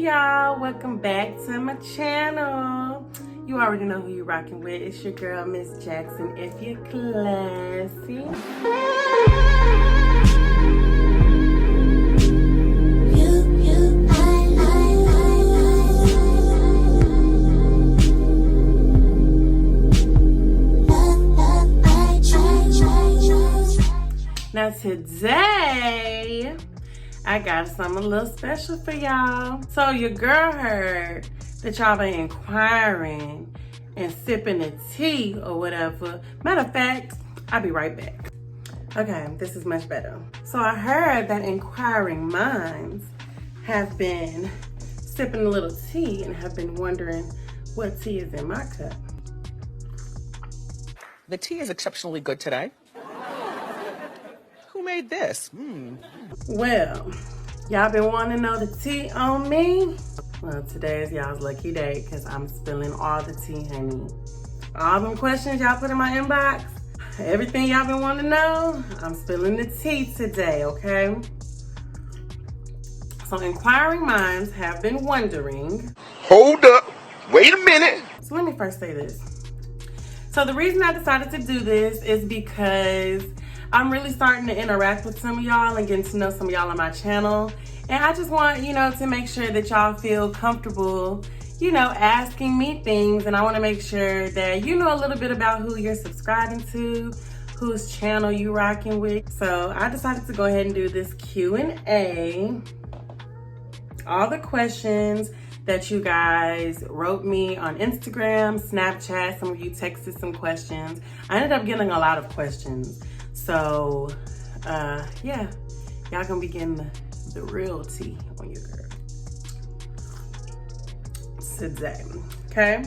Hey y'all, welcome back to my channel. You already know who you're rocking with. It's your girl, Miss Jackson, if you're classy. Now today, I got something a little special for y'all. So your girl heard that y'all been inquiring and sipping the tea or whatever. Matter of fact, I'll be right back. Okay, this is much better. So I heard that inquiring minds have been sipping a little tea and have been wondering what tea is in my cup. The tea is exceptionally good today. Who made this? Well, y'all been wanting to know the tea on me? Well, today is y'all's lucky day because I'm spilling all the tea, honey. All them questions y'all put in my inbox, everything y'all been wanting to know, I'm spilling the tea today, okay? So inquiring minds have been wondering. Hold up, wait a minute. So let me first say this. So the reason I decided to do this is because I'm really starting to interact with some of y'all and getting to know some of y'all on my channel. And I just want, to make sure that y'all feel comfortable, asking me things. And I want to make sure that you know a little bit about who you're subscribing to, whose channel you rocking with. So I decided to go ahead and do this Q&A. All the questions that you guys wrote me on Instagram, Snapchat, some of you texted some questions. I ended up getting a lot of questions. So, yeah, y'all gonna be getting the real tea on your girl today, okay?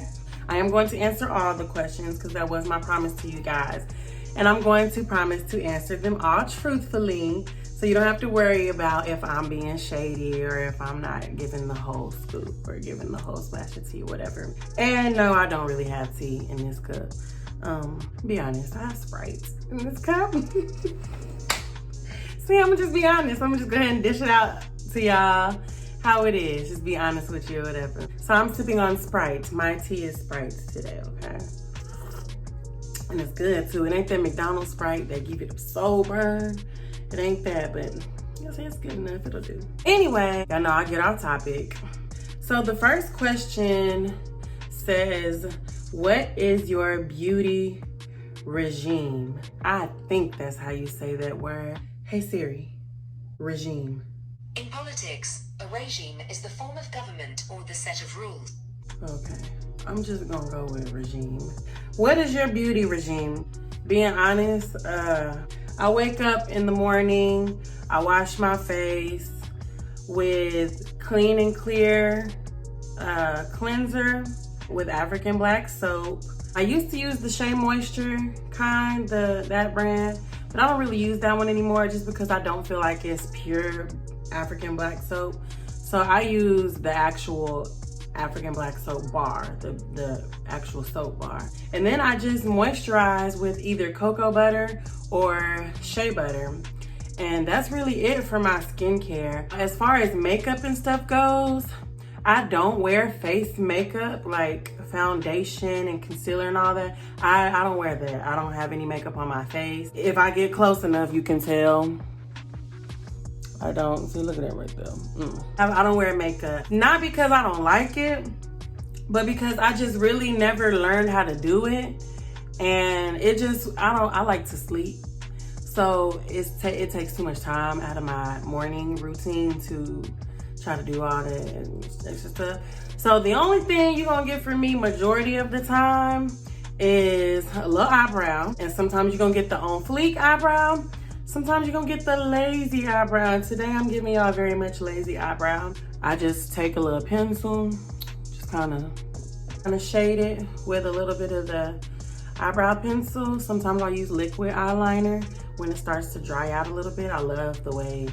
I am going to answer all the questions because that was my promise to you guys. And I'm going to promise to answer them all truthfully. So you don't have to worry about if I'm being shady or if I'm not giving the whole scoop or giving the whole splash of tea or whatever. And no, I don't really have tea in this cup. Be honest, I have Sprite in this cup. See, I'm gonna just be honest. I'm gonna just go ahead and dish it out to y'all how it is. Just be honest with you or whatever. So I'm sipping on Sprite. My tea is Sprite today, okay? And it's good too. It ain't that McDonald's Sprite that give it a soul burn. It ain't that, but it's good enough, it'll do. Anyway, y'all know I get off topic. So the first question says, what is your beauty regime? I think that's how you say that word. Hey Siri, regime. In politics, a regime is the form of government or the set of rules. Okay, I'm just gonna go with regime. What is your beauty regime? Being honest, I wake up in the morning, I wash my face with Clean and Clear cleanser with African black soap. I used to use the Shea Moisture kind, that brand, but I don't really use that one anymore just because I don't feel like it's pure African black soap. So I use the actual African black soap bar, the actual soap bar. And then I just moisturize with either cocoa butter or shea butter. And that's really it for my skincare. As far as makeup and stuff goes, I don't wear face makeup like foundation and concealer and all that. I don't wear that. I don't have any makeup on my face. If I get close enough, you can tell. I don't. See, look at that right there. I don't wear makeup. Not because I don't like it, but because I just really never learned how to do it. And it just, I like to sleep. So it takes too much time out of my morning routine to try to do all that extra stuff. So the only thing you're gonna get from me majority of the time is a little eyebrow. And sometimes you're gonna get the on fleek eyebrow. Sometimes you're gonna get the lazy eyebrow. And today I'm giving y'all very much lazy eyebrow. I just take a little pencil, just kind of shade it with a little bit of the eyebrow pencil. Sometimes I'll use liquid eyeliner when it starts to dry out a little bit. I love the way,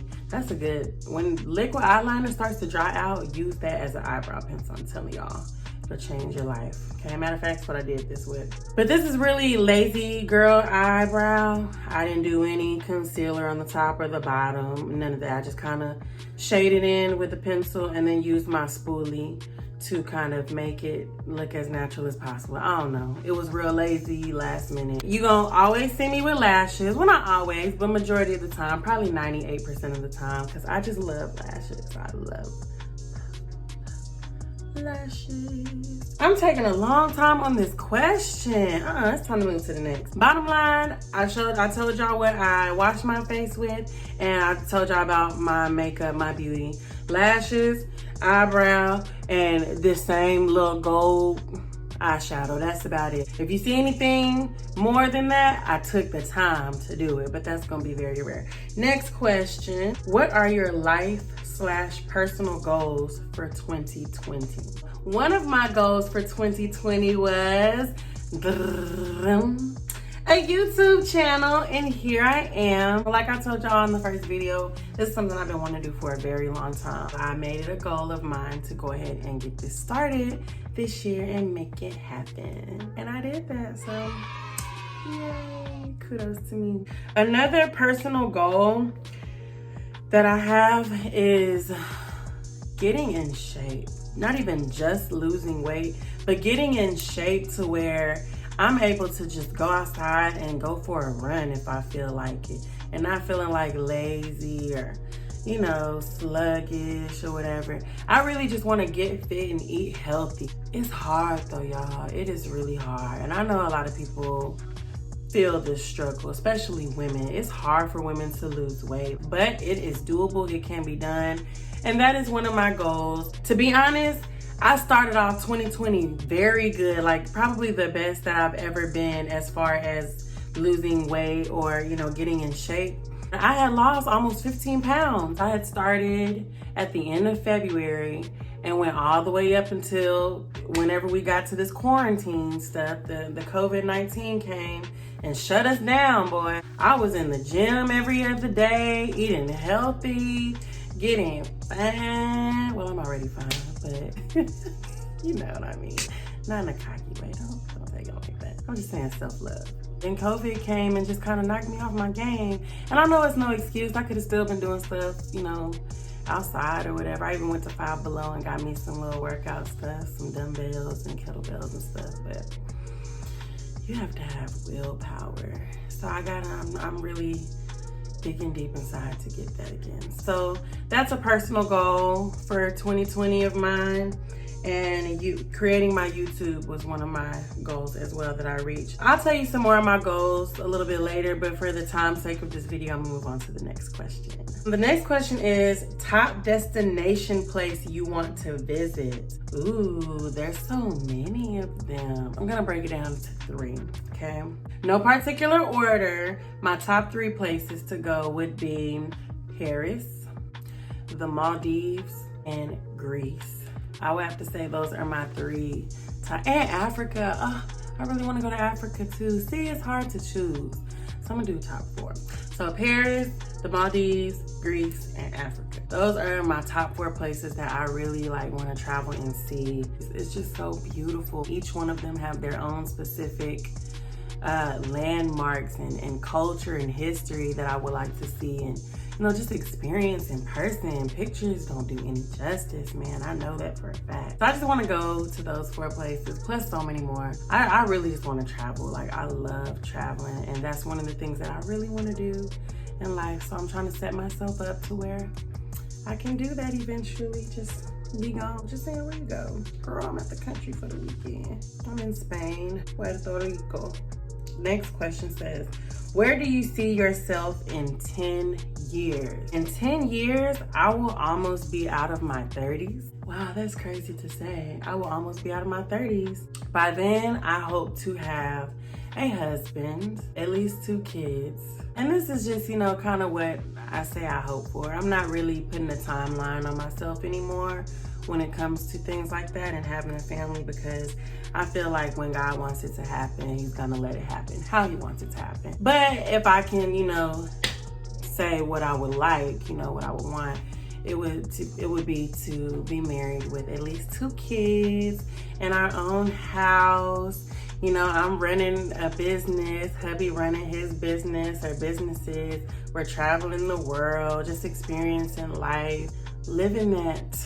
when liquid eyeliner starts to dry out, use that as an eyebrow pencil, I'm telling y'all. will change your life. Okay, matter of fact, that's what I did this with. But this is really lazy girl eyebrow. I didn't do any concealer on the top or the bottom, none of that. I just kind of shaded in with a pencil and then used my spoolie to kind of make it look as natural as possible. I don't know. It was real lazy, last minute. You gonna always see me with lashes. Well, not always, but majority of the time, probably 98% of the time, because I just love lashes. I love lashes. I'm taking a long time on this question. It's time to move to the next. Bottom line, I told y'all what I washed my face with, and I told y'all about my makeup, my beauty. Lashes, eyebrow, and this same little gold eyeshadow. That's about it. If you see anything more than that, I took the time to do it, but that's gonna be very rare. Next question. What are your life/personal goals for 2020? One of my goals for 2020 was a YouTube channel, and here I am. Like I told y'all in the first video, this is something I've been wanting to do for a very long time. I made it a goal of mine to go ahead and get this started this year and make it happen. And I did that, so yay, kudos to me. Another personal goal that I have is getting in shape. Not even just losing weight, but getting in shape to where I'm able to just go outside and go for a run if I feel like it, and not feeling like lazy or, you know, sluggish or whatever. I really just want to get fit and eat healthy. It's hard though, y'all. It is really hard. And I know a lot of people feel this struggle, especially women. It's hard for women to lose weight, but it is doable. It can be done. And that is one of my goals. To be honest, I started off 2020 very good, like probably the best that I've ever been as far as losing weight or, you know, getting in shape. I had lost almost 15 pounds. I had started at the end of February and went all the way up until whenever we got to this quarantine stuff, the COVID-19 came and shut us down, boy. I was in the gym every other day, eating healthy, getting fine. Well, I'm already fine, but you know what I mean. Not in a cocky way, don't take it like that. I'm just saying self-love. Then COVID came and just kind of knocked me off my game. And I know it's no excuse. I could have still been doing stuff, you know, outside or whatever. I even went to Five Below and got me some little workout stuff, some dumbbells and kettlebells and stuff, but you have to have willpower. So I'm really digging deep inside to get that again. So that's a personal goal for 2020 of mine. And creating my YouTube was one of my goals as well that I reached. I'll tell you some more of my goals a little bit later, but for the time's sake of this video, I'm gonna move on to the next question. The next question is top destination place you want to visit. Ooh, there's so many of them. I'm gonna break it down to 3, okay? No particular order. My top 3 places to go would be Paris, the Maldives, and Greece. I would have to say those are my 3 top. And Africa. I really want to go to Africa too. See, it's hard to choose. So I'm gonna do top 4. So Paris, the Maldives, Greece, and Africa. Those are my top 4 places that I really want to travel and see. It's just so beautiful. Each one of them have their own specific landmarks and culture and history that I would like to see and, you know, just experience in person. Pictures don't do any justice, man. I know that for a fact. So I just want to go to those 4 places, plus so many more. I really just want to travel. Like, I love traveling, and that's one of the things that I really want to do in life. So I'm trying to set myself up to where I can do that eventually. Just be gone. Just saying, where you go? Girl, I'm at the country for the weekend. I'm in Spain, Puerto Rico. Next question says, where do you see yourself in 10 years? In 10 years, I will almost be out of my 30s. Wow, that's crazy to say. I will almost be out of my 30s. By then, I hope to have a husband, at least 2 kids. And this is just, you know, kind of what I say I hope for. I'm not really putting a timeline on myself anymore when it comes to things like that and having a family, because I feel like when God wants it to happen, he's gonna let it happen how he wants it to happen. But if I can, you know, say what I would like, you know, what I would want, it would be to be married with at least 2 kids and our own house. You know, I'm running a business, hubby running his business or businesses. We're traveling the world, just experiencing life, living that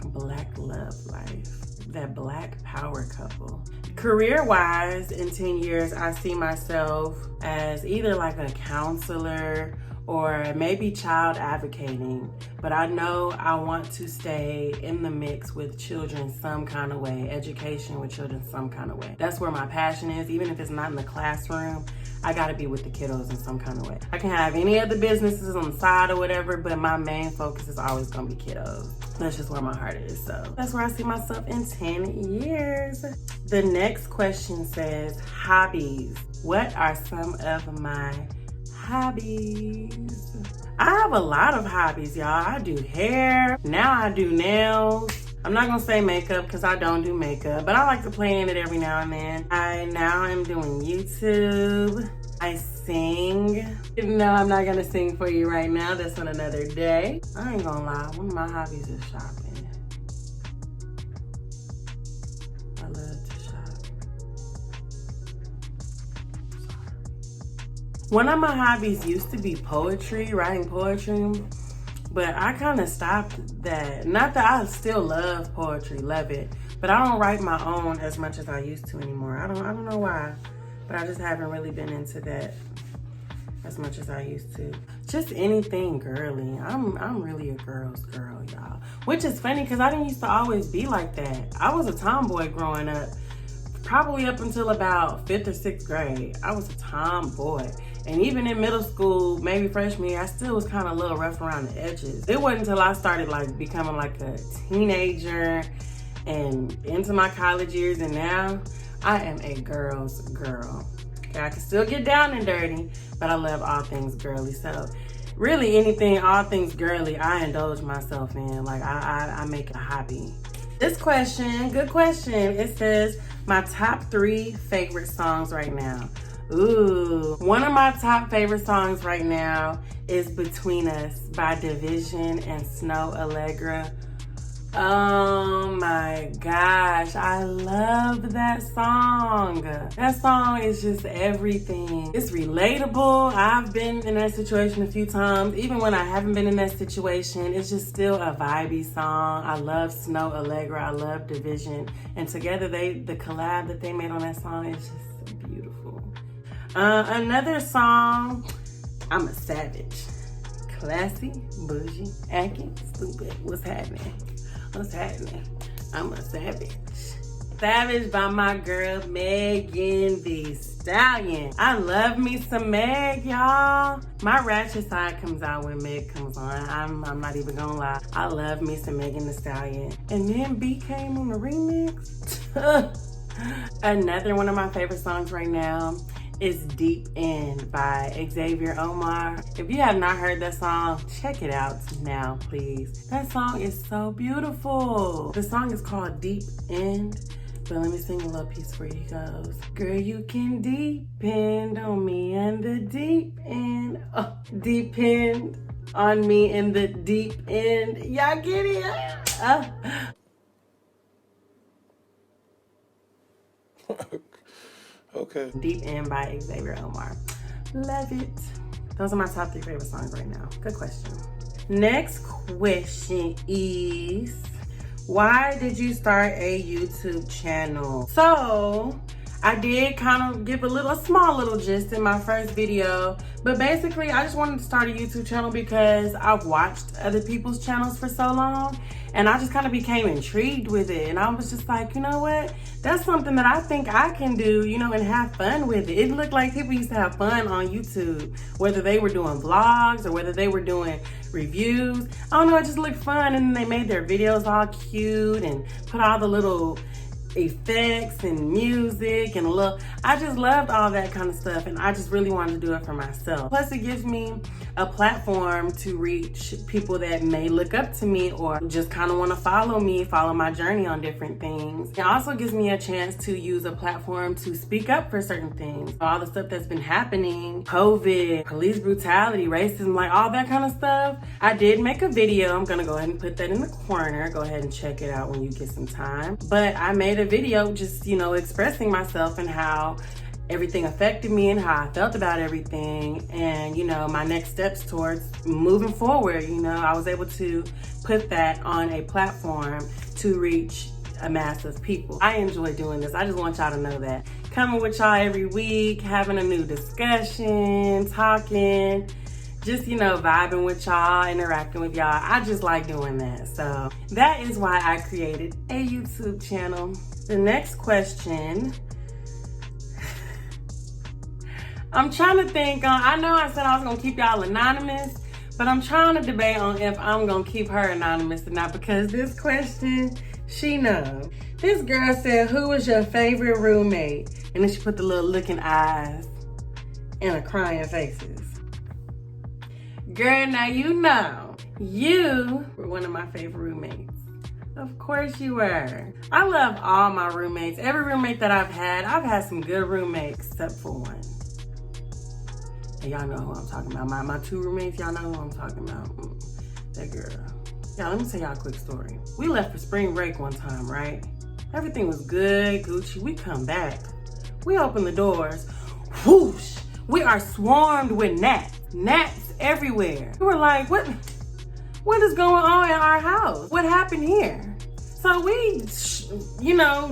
Black love life, that Black power couple. Career-wise, in 10 years, I see myself as either like a counselor or maybe child advocating, but I know I want to stay in the mix with children some kind of way, education with children some kind of way. That's where my passion is. Even if it's not in the classroom, I gotta be with the kiddos in some kind of way. I can have any other businesses on the side or whatever, but my main focus is always gonna be kiddos. That's just where my heart is, so that's where I see myself in 10 years. The next question says, hobbies. What are some of my hobbies? I have a lot of hobbies, y'all. I do hair, now I do nails. I'm not gonna say makeup because I don't do makeup, but I like to play in it every now and then. I now am doing YouTube. I sing. No, I'm not gonna sing for you right now. That's on another day. I ain't gonna lie, one of my hobbies is shopping. I love to shop. One of my hobbies used to be poetry, writing poetry, but I kind of stopped that. Not that I still love poetry, love it, but I don't write my own as much as I used to anymore. I don't know why, but I just haven't really been into that as much as I used to. Just anything girly. I'm really a girl's girl, y'all. Which is funny because I didn't used to always be like that. I was a tomboy growing up, probably up until about 5th or 6th grade. I was a tomboy. And even in middle school, maybe freshman year, I still was kind of a little rough around the edges. It wasn't until I started like becoming like a teenager and into my college years, and now I am a girl's girl. Okay, I can still get down and dirty, but I love all things girly. So really anything, all things girly, I indulge myself in. Like I make it a hobby. This question, good question. It says, my top 3 favorite songs right now. Ooh, one of my top favorite songs right now is Between Us by Division and Snow Allegra. Oh my gosh, I love that song. That song is just everything. It's relatable. I've been in that situation a few times. Even when I haven't been in that situation, it's just still a vibey song. I love Snow Allegra, I love Division. And together, the collab that they made on that song is just beautiful. Another song, I'm a savage. Classy, bougie, acting stupid. What's happening? What's happening? I'm a savage. Savage by my girl Megan Thee Stallion. I love me some Meg, y'all. My ratchet side comes out when Meg comes on. I'm not even gonna lie. I love me some Megan Thee Stallion. And then B came on the remix. Another one of my favorite songs right now is Deep End by Xavier Omar. If you have not heard that song, check it out now, please. That song is so beautiful. The song is called Deep End, but let me sing a little piece where he goes. Girl, you can depend on me in the deep end. Oh, depend on me in the deep end. Y'all get it? Okay. Deep End by Xavier Omar. Love it. Those are my top 3 favorite songs right now. Good question. Next question is, why did you start a YouTube channel? So, I did kind of give a small little gist in my first video, but basically I just wanted to start a YouTube channel because I've watched other people's channels for so long, and I just kind of became intrigued with it. And I was just like, you know what? That's something that I think I can do, you know, and have fun with it. It looked like people used to have fun on YouTube, whether they were doing vlogs or whether they were doing reviews. I don't know, it just looked fun. And then they made their videos all cute and put all the little effects and music and I just loved all that kind of stuff, and I just really wanted to do it for myself. Plus it gives me a platform to reach people that may look up to me or just kind of want to follow my journey on different things. It also gives me a chance to use a platform to speak up for certain things. All the stuff that's been happening, COVID, police brutality, racism, like all that kind of stuff. I did make a video. I'm gonna go ahead and put that in the corner. Go ahead and check it out when you get some time. But I made a video just, expressing myself and how everything affected me and how I felt about everything, and my next steps towards moving forward. I was able to put that on a platform to reach a mass of people. I enjoy doing this. I just want y'all to know that. Coming with y'all every week, having a new discussion, talking, just vibing with y'all, interacting with y'all. I just like doing that. So that is why I created a YouTube channel. The next question, I'm trying to think on, I know I said I was gonna keep y'all anonymous, but I'm trying to debate on if I'm gonna keep her anonymous or not, because this question, she knows. This girl said, who was your favorite roommate? And then she put the little looking eyes and the crying faces. Girl, now you were one of my favorite roommates. Of course you were. I love all my roommates. Every roommate that I've had some good roommates except for one. And y'all know who I'm talking about. My two roommates, y'all know who I'm talking about. That girl. Y'all, let me tell y'all a quick story. We left for spring break one time, right? Everything was good, Gucci. We come back. We open the doors. Whoosh! We are swarmed with gnats. Gnats everywhere. We were like, what is going on in our house? What happened here? So we,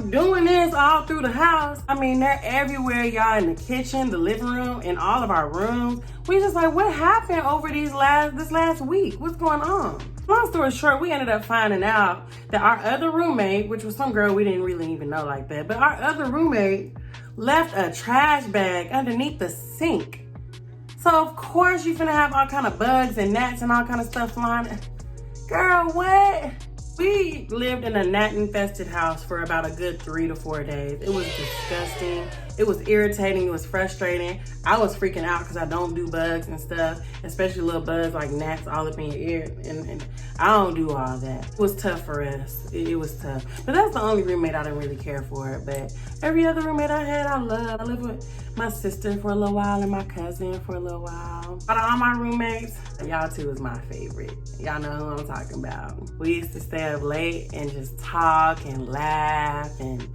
doing this all through the house. I mean, they're everywhere, y'all, in the kitchen, the living room, in all of our rooms. We just like, what happened over this last week? What's going on? Long story short, we ended up finding out that our other roommate, which was some girl we didn't really even know like that, but our other roommate left a trash bag underneath the sink. So of course you're finna have all kind of bugs and gnats and all kind of stuff flying. Girl, what? We lived in a gnat-infested house for about a good 3 to 4 days. It was disgusting. It was irritating. It was frustrating. I was freaking out because I don't do bugs and stuff, especially little bugs like gnats all up in your ear. And I don't do all that. It was tough for us. It was tough. But that's the only roommate I didn't really care for. But every other roommate I had, I loved. I lived with my sister for a little while and my cousin for a little while. Out of all my roommates, y'all two is my favorite. Y'all know who I'm talking about. We used to stay up late and just talk and laugh and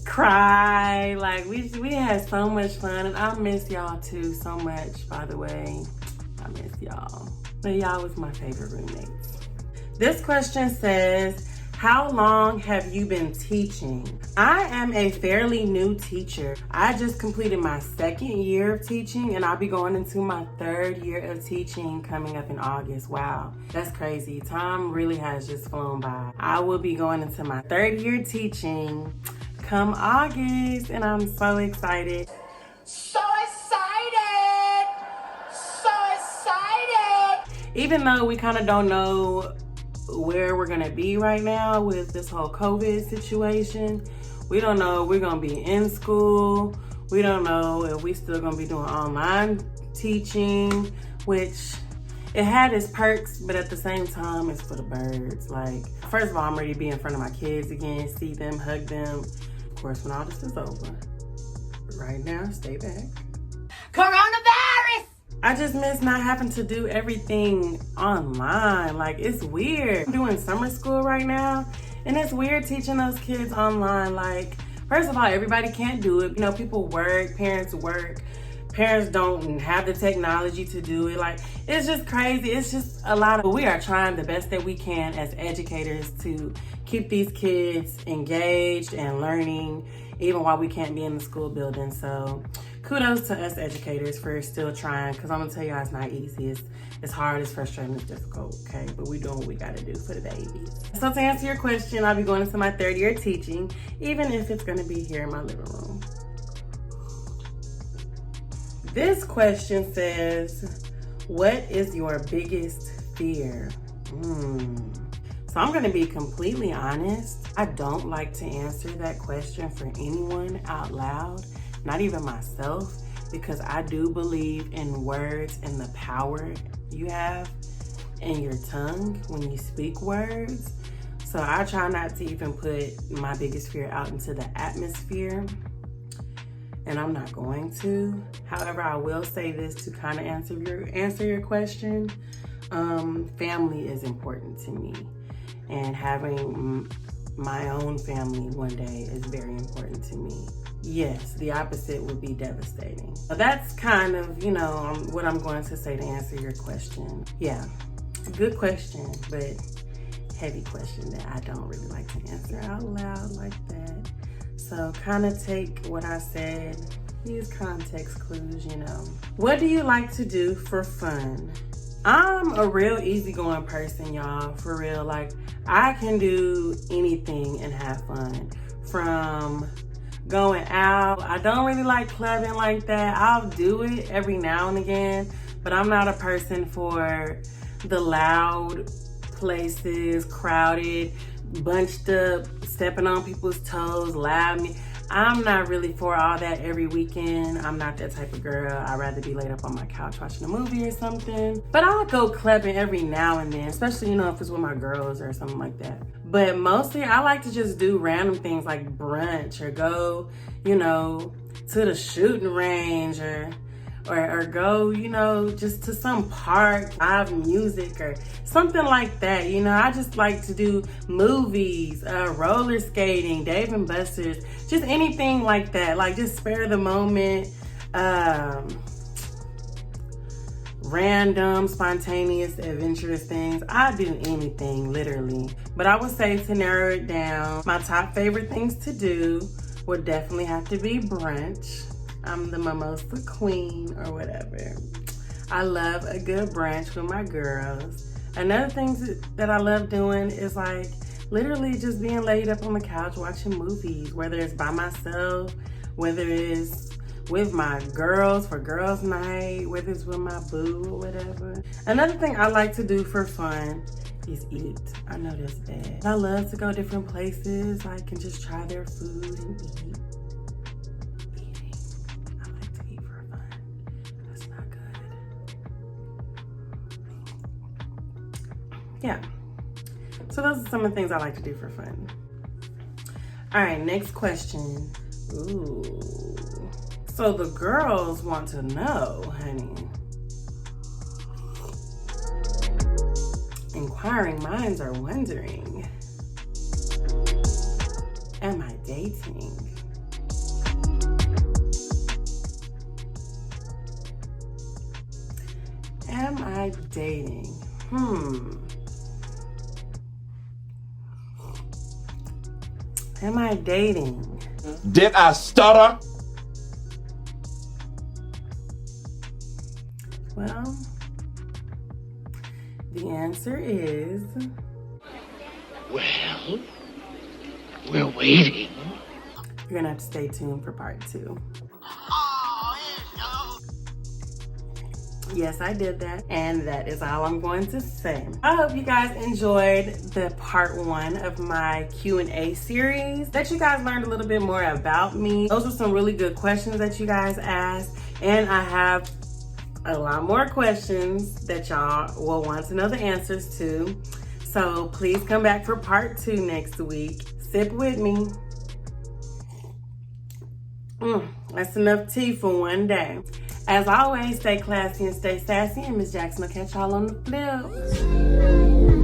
cry. Like we had so much fun, and I miss y'all too so much, by the way. I miss y'all. But y'all was my favorite roommates. This question says, how long have you been teaching? I am a fairly new teacher. I just completed my 2nd year of teaching, and I'll be going into my 3rd year of teaching coming up in August. Wow, that's crazy. Time really has just flown by. I will be going into my 3rd year teaching come August, and I'm so excited. So excited! So excited! Even though we kind of don't know where we're gonna be right now with this whole COVID situation, we don't know if we're gonna be in school. We don't know if we still gonna be doing online teaching, which it had its perks, but at the same time, it's for the birds. Like, first of all, I'm ready to be in front of my kids again, see them, hug them. Of course, when all this is over. But right now, stay back. Coronavirus! I just miss not having to do everything online. Like, it's weird. I'm doing summer school right now, and it's weird teaching those kids online. Like, first of all, everybody can't do it. People work, parents work. Parents don't have the technology to do it. Like, it's just crazy. It's just a lot of, we are trying the best that we can as educators to keep these kids engaged and learning, even while we can't be in the school building. So kudos to us educators for still trying, because I'm gonna tell y'all, it's not easy. It's hard, it's frustrating, it's difficult, okay? But we doing what we gotta do for the babies. So to answer your question, I'll be going into my 3rd year teaching, even if it's gonna be here in my living room. This question says, what is your biggest fear? So I'm gonna be completely honest. I don't like to answer that question for anyone out loud, not even myself, because I do believe in words and the power you have in your tongue when you speak words. So I try not to even put my biggest fear out into the atmosphere, and I'm not going to. However, I will say this to kind of answer your question. Family is important to me, and having my own family one day is very important to me. Yes, the opposite would be devastating. So that's kind of, what I'm going to say to answer your question. Yeah, good question, but heavy question that I don't really like to answer out loud like that. So kind of take what I said, use context clues, What do you like to do for fun? I'm a real easygoing person, y'all, for real. Like, I can do anything and have fun. From going out, I don't really like clubbing like that. I'll do it every now and again, but I'm not a person for the loud places, crowded, bunched up, stepping on people's toes, loud music. I'm not really for all that every weekend. I'm not that type of girl. I'd rather be laid up on my couch watching a movie or something. But I'll go clubbing every now and then, especially, if it's with my girls or something like that. But mostly I like to just do random things like brunch or go, to the shooting range or go, just to some park, live music or something like that. I just like to do movies, roller skating, Dave and Buster's, just anything like that. Like, just spare the moment, random, spontaneous, adventurous things. I do anything, literally. But I would say, to narrow it down, my top favorite things to do would definitely have to be brunch. I'm the mimosa queen or whatever. I love a good brunch with my girls. Another thing that I love doing is like literally just being laid up on the couch watching movies, whether it's by myself, whether it's with my girls for girls' night, whether it's with my boo or whatever. Another thing I like to do for fun is eat. I know that's bad. I love to go different places. I can just try their food and eat. Yeah, so those are some of the things I like to do for fun. All right, next question. Ooh. So the girls want to know, honey. Inquiring minds are wondering, am I dating? Am I dating? Am I dating? Did I stutter? Well, the answer is... Well, we're waiting. You're gonna have to stay tuned for part 2. Yes, I did that, and that is all I'm going to say. I hope you guys enjoyed the part 1 of my Q&A series, that you guys learned a little bit more about me. Those were some really good questions that you guys asked, and I have a lot more questions that y'all will want to know the answers to. So please come back for part 2 next week. Sip with me. That's enough tea for one day. As always, stay classy and stay sassy, and Miss Jackson will catch y'all on the flip.